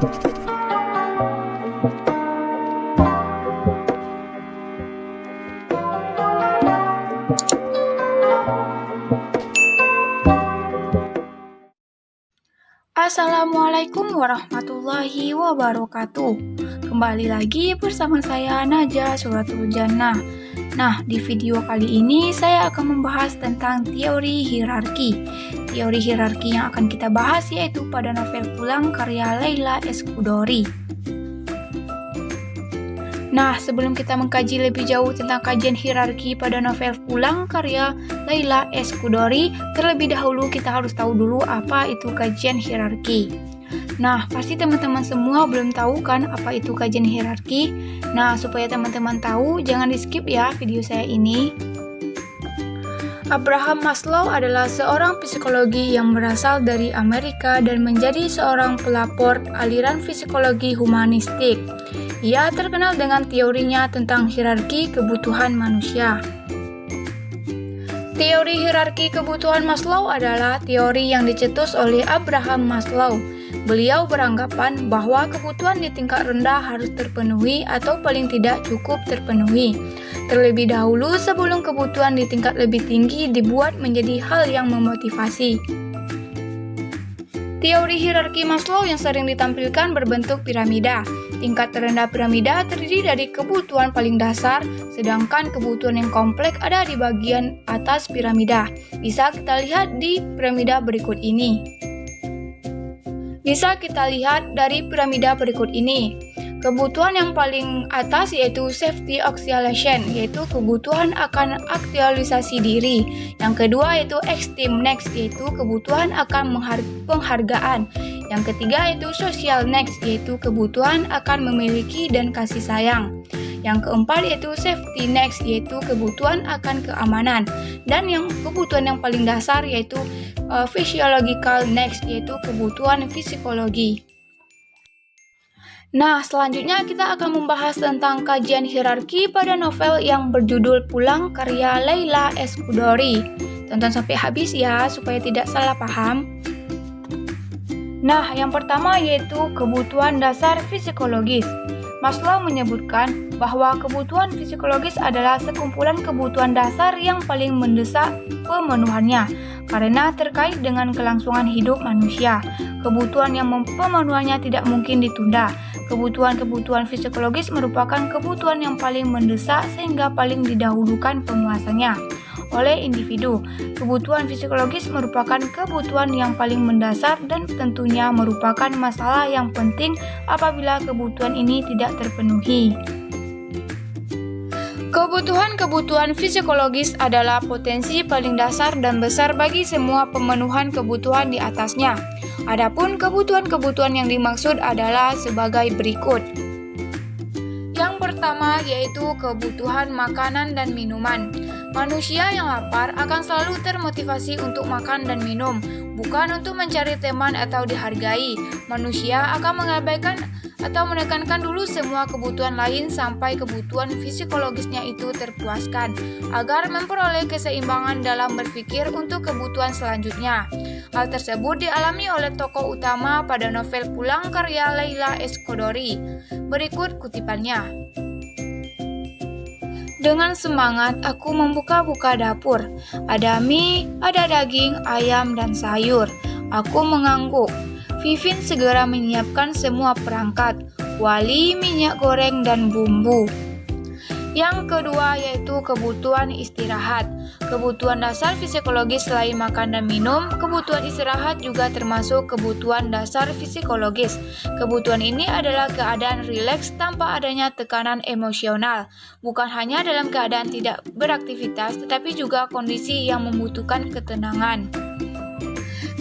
Assalamualaikum warahmatullahi wabarakatuh. Kembali lagi bersama saya Najah Suratul Jannah. Nah, di video kali ini saya akan membahas tentang teori hierarki. Teori hierarki yang akan kita bahas yaitu pada novel Pulang karya Leila S. Chudori. Nah, sebelum kita mengkaji lebih jauh tentang kajian hierarki pada novel Pulang karya Leila S. Chudori, terlebih dahulu kita harus tahu dulu apa itu kajian hierarki. Nah, pasti teman-teman semua belum tahu kan apa itu kajian hierarki? Nah, supaya teman-teman tahu, jangan di-skip ya video saya ini. Abraham Maslow adalah seorang psikologi yang berasal dari Amerika dan menjadi seorang pelapor aliran psikologi humanistik. Ia terkenal dengan teorinya tentang hierarki kebutuhan manusia. Teori hierarki kebutuhan Maslow adalah teori yang dicetus oleh Abraham Maslow. Beliau beranggapan bahwa kebutuhan di tingkat rendah harus terpenuhi atau paling tidak cukup terpenuhi terlebih dahulu sebelum kebutuhan di tingkat lebih tinggi dibuat menjadi hal yang memotivasi. Teori hierarki Maslow yang sering ditampilkan berbentuk piramida. Tingkat terendah piramida terdiri dari kebutuhan paling dasar, sedangkan kebutuhan yang kompleks ada di bagian atas piramida. Bisa kita lihat di piramida berikut ini. Kebutuhan yang paling atas yaitu safety actualization, yaitu kebutuhan akan aktualisasi diri. Yang kedua yaitu esteem next, yaitu kebutuhan akan penghargaan. Yang ketiga yaitu social next, yaitu kebutuhan akan memiliki dan kasih sayang. Yang keempat yaitu safety next, yaitu kebutuhan akan keamanan. Dan yang kebutuhan yang paling dasar yaitu physiological next, yaitu kebutuhan psikologi. Nah, selanjutnya kita akan membahas tentang kajian hierarki pada novel yang berjudul Pulang karya Leila S. Chudori. Tonton sampai habis ya, supaya tidak salah paham. Nah, yang pertama yaitu kebutuhan dasar psikologis. Maslow menyebutkan bahwa kebutuhan psikologis adalah sekumpulan kebutuhan dasar yang paling mendesak pemenuhannya karena terkait dengan kelangsungan hidup manusia. Kebutuhan yang pemenuhannya tidak mungkin ditunda. Kebutuhan-kebutuhan psikologis merupakan kebutuhan yang paling mendesak sehingga paling didahulukan pemuasannya oleh individu. Kebutuhan psikologis merupakan kebutuhan yang paling mendasar dan tentunya merupakan masalah yang penting apabila kebutuhan ini tidak terpenuhi. Kebutuhan-kebutuhan psikologis adalah potensi paling dasar dan besar bagi semua pemenuhan kebutuhan di atasnya. Adapun kebutuhan-kebutuhan yang dimaksud adalah sebagai berikut. Yang pertama yaitu kebutuhan makanan dan minuman. Manusia yang lapar akan selalu termotivasi untuk makan dan minum, bukan untuk mencari teman atau dihargai. Manusia akan mengabaikan atau menekankan dulu semua kebutuhan lain sampai kebutuhan psikologisnya itu terpuaskan, agar memperoleh keseimbangan dalam berpikir untuk kebutuhan selanjutnya. Hal tersebut dialami oleh tokoh utama pada novel Pulang karya Leila S. Chudori. Berikut kutipannya. Dengan semangat aku membuka-buka dapur. Ada mie, ada daging, ayam, dan sayur. Aku mengangguk. Vivin segera menyiapkan semua perangkat, kuali, minyak goreng, dan bumbu. Yang kedua yaitu kebutuhan istirahat. Kebutuhan dasar psikologis selain makan dan minum, kebutuhan istirahat juga termasuk kebutuhan dasar psikologis. Kebutuhan ini adalah keadaan rileks tanpa adanya tekanan emosional. Bukan hanya dalam keadaan tidak beraktivitas, tetapi juga kondisi yang membutuhkan ketenangan.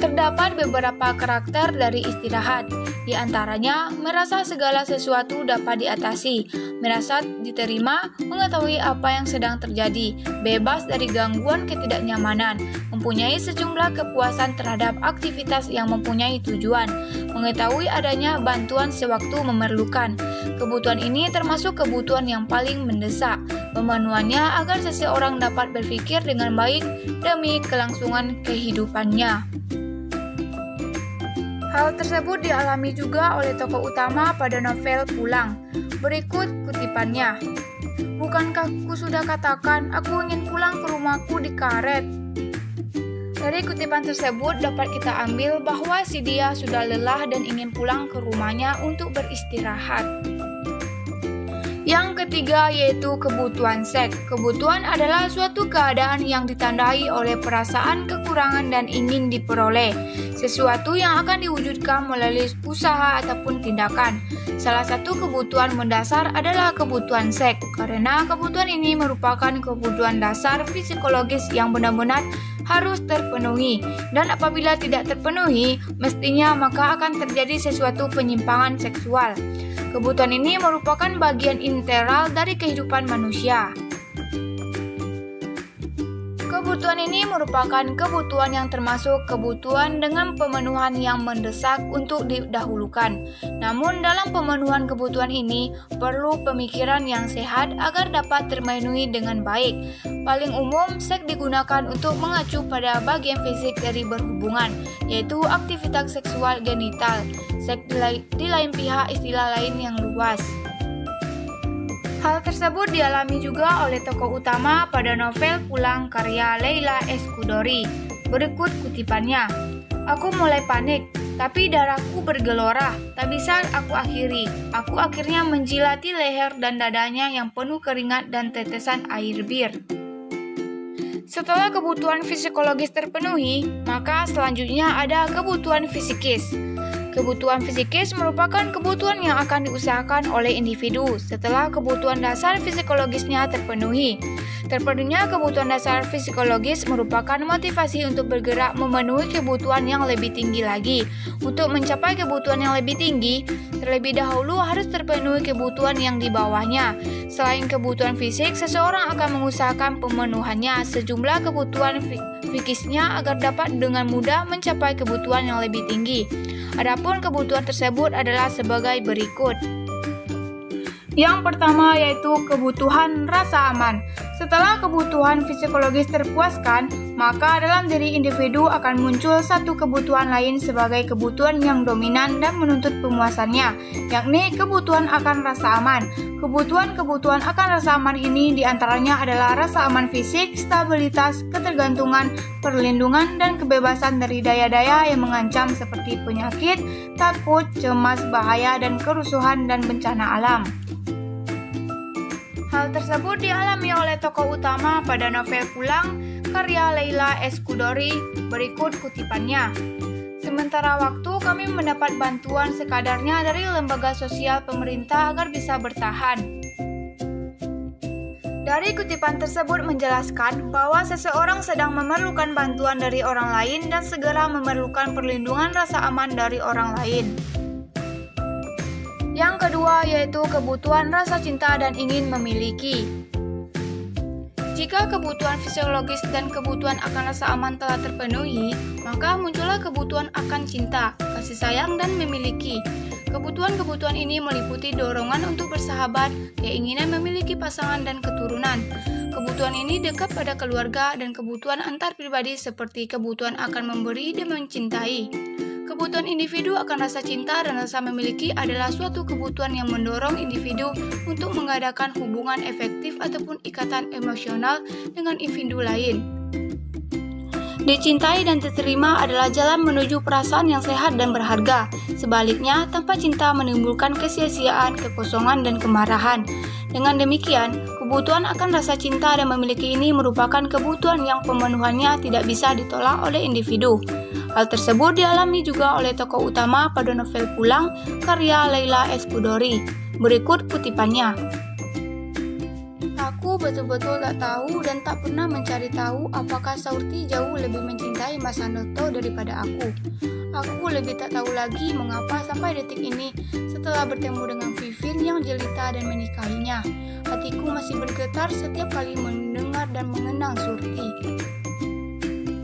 Terdapat beberapa karakter dari istirahat, di antaranya merasa segala sesuatu dapat diatasi, merasa diterima, mengetahui apa yang sedang terjadi, bebas dari gangguan ketidaknyamanan, mempunyai sejumlah kepuasan terhadap aktivitas yang mempunyai tujuan, mengetahui adanya bantuan sewaktu memerlukan. Kebutuhan ini termasuk kebutuhan yang paling mendesak. Pemenuhannya agar seseorang dapat berpikir dengan baik demi kelangsungan kehidupannya. Hal tersebut dialami juga oleh tokoh utama pada novel Pulang. Berikut kutipannya. Bukankah aku sudah katakan aku ingin pulang ke rumahku di karet? Dari kutipan tersebut dapat kita ambil bahwa si dia sudah lelah dan ingin pulang ke rumahnya untuk beristirahat. Yang ketiga yaitu kebutuhan seks. Kebutuhan adalah suatu keadaan yang ditandai oleh perasaan kekurangan dan ingin diperoleh, sesuatu yang akan diwujudkan melalui usaha ataupun tindakan. Salah satu kebutuhan mendasar adalah kebutuhan seks, karena kebutuhan ini merupakan kebutuhan dasar psikologis yang benar-benar harus terpenuhi, dan apabila tidak terpenuhi, mestinya maka akan terjadi sesuatu penyimpangan seksual. Kebutuhan ini merupakan bagian integral dari kehidupan manusia. Kebutuhan ini merupakan kebutuhan yang termasuk kebutuhan dengan pemenuhan yang mendesak untuk didahulukan. Namun dalam pemenuhan kebutuhan ini perlu pemikiran yang sehat agar dapat terpenuhi dengan baik. Paling umum, seks digunakan untuk mengacu pada bagian fisik dari berhubungan, yaitu aktivitas seksual genital. Seks di lain pihak istilah lain yang luas. Hal tersebut dialami juga oleh tokoh utama pada novel Pulang karya Leila S. Chudori. Berikut kutipannya. Aku mulai panik, tapi darahku bergelora. Tak bisa aku akhiri. Aku akhirnya menjilati leher dan dadanya yang penuh keringat dan tetesan air bir. Setelah kebutuhan psikologis terpenuhi, maka selanjutnya ada kebutuhan fisikis. Kebutuhan fisikis merupakan kebutuhan yang akan diusahakan oleh individu setelah kebutuhan dasar psikologisnya terpenuhi. Terpenuhinya kebutuhan dasar psikologis merupakan motivasi untuk bergerak memenuhi kebutuhan yang lebih tinggi lagi. Untuk mencapai kebutuhan yang lebih tinggi, terlebih dahulu harus terpenuhi kebutuhan yang di bawahnya. Selain kebutuhan fisik, seseorang akan mengusahakan pemenuhannya sejumlah kebutuhan fikisnya agar dapat dengan mudah mencapai kebutuhan yang lebih tinggi. Adapun kebutuhan tersebut adalah sebagai berikut. Yang pertama yaitu kebutuhan rasa aman. Setelah kebutuhan psikologis terpuaskan, maka dalam diri individu akan muncul satu kebutuhan lain sebagai kebutuhan yang dominan dan menuntut pemuasannya, yakni kebutuhan akan rasa aman. Kebutuhan-kebutuhan akan rasa aman ini diantaranya adalah rasa aman fisik, stabilitas, ketergantungan, perlindungan, dan kebebasan dari daya-daya yang mengancam seperti penyakit, takut, cemas, bahaya, dan kerusuhan dan bencana alam. Hal tersebut dialami oleh tokoh utama pada novel Pulang karya Leila S. Chudori. Berikut kutipannya. Sementara waktu kami mendapat bantuan sekadarnya dari lembaga sosial pemerintah agar bisa bertahan. Dari kutipan tersebut menjelaskan bahwa seseorang sedang memerlukan bantuan dari orang lain dan segera memerlukan perlindungan rasa aman dari orang lain. Yang kedua yaitu kebutuhan rasa cinta dan ingin memiliki. Jika kebutuhan fisiologis dan kebutuhan akan rasa aman telah terpenuhi, maka muncullah kebutuhan akan cinta, kasih sayang, dan memiliki. Kebutuhan-kebutuhan ini meliputi dorongan untuk bersahabat, keinginan memiliki pasangan dan keturunan. Kebutuhan ini dekat pada keluarga dan kebutuhan antar pribadi seperti kebutuhan akan memberi dan mencintai. Kebutuhan individu akan rasa cinta dan rasa memiliki adalah suatu kebutuhan yang mendorong individu untuk mengadakan hubungan efektif ataupun ikatan emosional dengan individu lain. Dicintai dan diterima adalah jalan menuju perasaan yang sehat dan berharga. Sebaliknya, tanpa cinta menimbulkan kesia-siaan, kekosongan, dan kemarahan. Dengan demikian, kebutuhan akan rasa cinta dan memiliki ini merupakan kebutuhan yang pemenuhannya tidak bisa ditolak oleh individu. Hal tersebut dialami juga oleh tokoh utama pada novel Pulang karya Leila S. Chudori. Berikut kutipannya. Aku betul-betul tak tahu dan tak pernah mencari tahu apakah Saurti jauh lebih mencintai Mas Anoto daripada aku. Aku lebih tak tahu lagi mengapa sampai detik ini setelah bertemu dengan Vivin yang jelita dan menikahinya. Hatiku masih bergetar setiap kali mendengar dan mengenang Surti.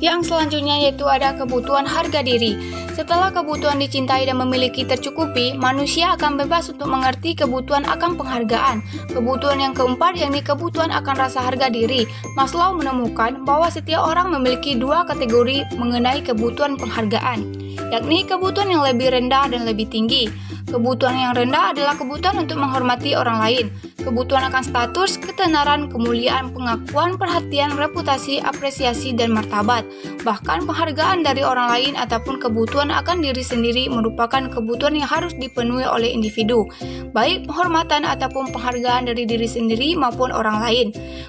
Yang selanjutnya yaitu ada kebutuhan harga diri. Setelah kebutuhan dicintai dan memiliki tercukupi, manusia akan bebas untuk mengerti kebutuhan akan penghargaan. Kebutuhan yang keempat yakni kebutuhan akan rasa harga diri. Maslow menemukan bahwa setiap orang memiliki dua kategori mengenai kebutuhan penghargaan, yakni kebutuhan yang lebih rendah dan lebih tinggi. Kebutuhan yang rendah adalah kebutuhan untuk menghormati orang lain. Kebutuhan akan status, ketenaran, kemuliaan, pengakuan, perhatian, reputasi, apresiasi, dan martabat. Bahkan penghargaan dari orang lain ataupun kebutuhan akan diri sendiri merupakan kebutuhan yang harus dipenuhi oleh individu, baik penghormatan ataupun penghargaan dari diri sendiri maupun orang lain,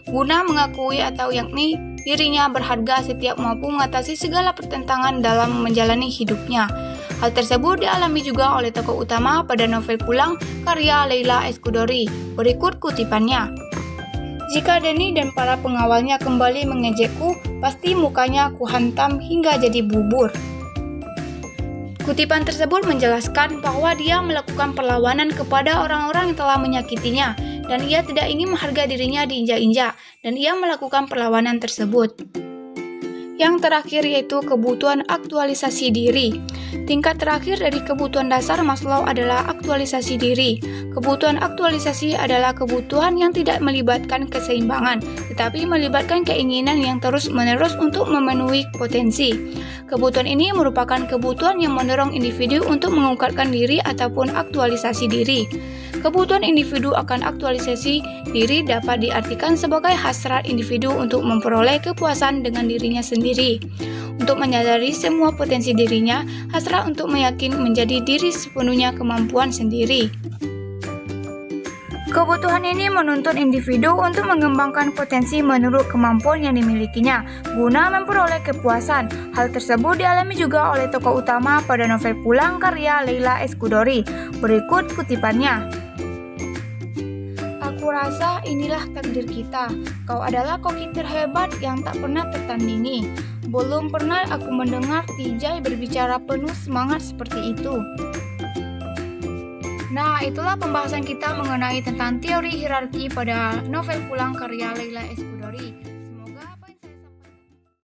guna mengakui atau yakni dirinya berharga setiap mampu mengatasi segala pertentangan dalam menjalani hidupnya. Hal tersebut dialami juga oleh tokoh utama pada novel Pulang karya Leila Eskudori. Berikut kutipannya. Jika Denny dan para pengawalnya kembali mengejekku, pasti mukanya aku hantam hingga jadi bubur. Kutipan tersebut menjelaskan bahwa dia melakukan perlawanan kepada orang-orang yang telah menyakitinya, dan ia tidak ingin menghargai dirinya diinjak-injak, dan ia melakukan perlawanan tersebut. Yang terakhir yaitu kebutuhan aktualisasi diri. Tingkat terakhir dari kebutuhan dasar Maslow adalah aktualisasi diri. Kebutuhan aktualisasi adalah kebutuhan yang tidak melibatkan keseimbangan, tetapi melibatkan keinginan yang terus-menerus untuk memenuhi potensi. Kebutuhan ini merupakan kebutuhan yang mendorong individu untuk mengungkapkan diri ataupun aktualisasi diri. Kebutuhan individu akan aktualisasi diri dapat diartikan sebagai hasrat individu untuk memperoleh kepuasan dengan dirinya sendiri, untuk menyadari semua potensi dirinya, hasrat untuk meyakin menjadi diri sepenuhnya kemampuan sendiri. Kebutuhan ini menuntut individu untuk mengembangkan potensi menurut kemampuan yang dimilikinya, guna memperoleh kepuasan. Hal tersebut dialami juga oleh tokoh utama pada novel Pulang karya Leila Eskudori. Berikut kutipannya. Aku rasa inilah takdir kita. Kau adalah koki terhebat yang tak pernah tertandingi. Belum pernah aku mendengar Tijai berbicara penuh semangat seperti itu. Nah, itulah pembahasan kita mengenai tentang teori hierarki pada novel Pulang karya Leila Eskudori. Semoga apa yang saya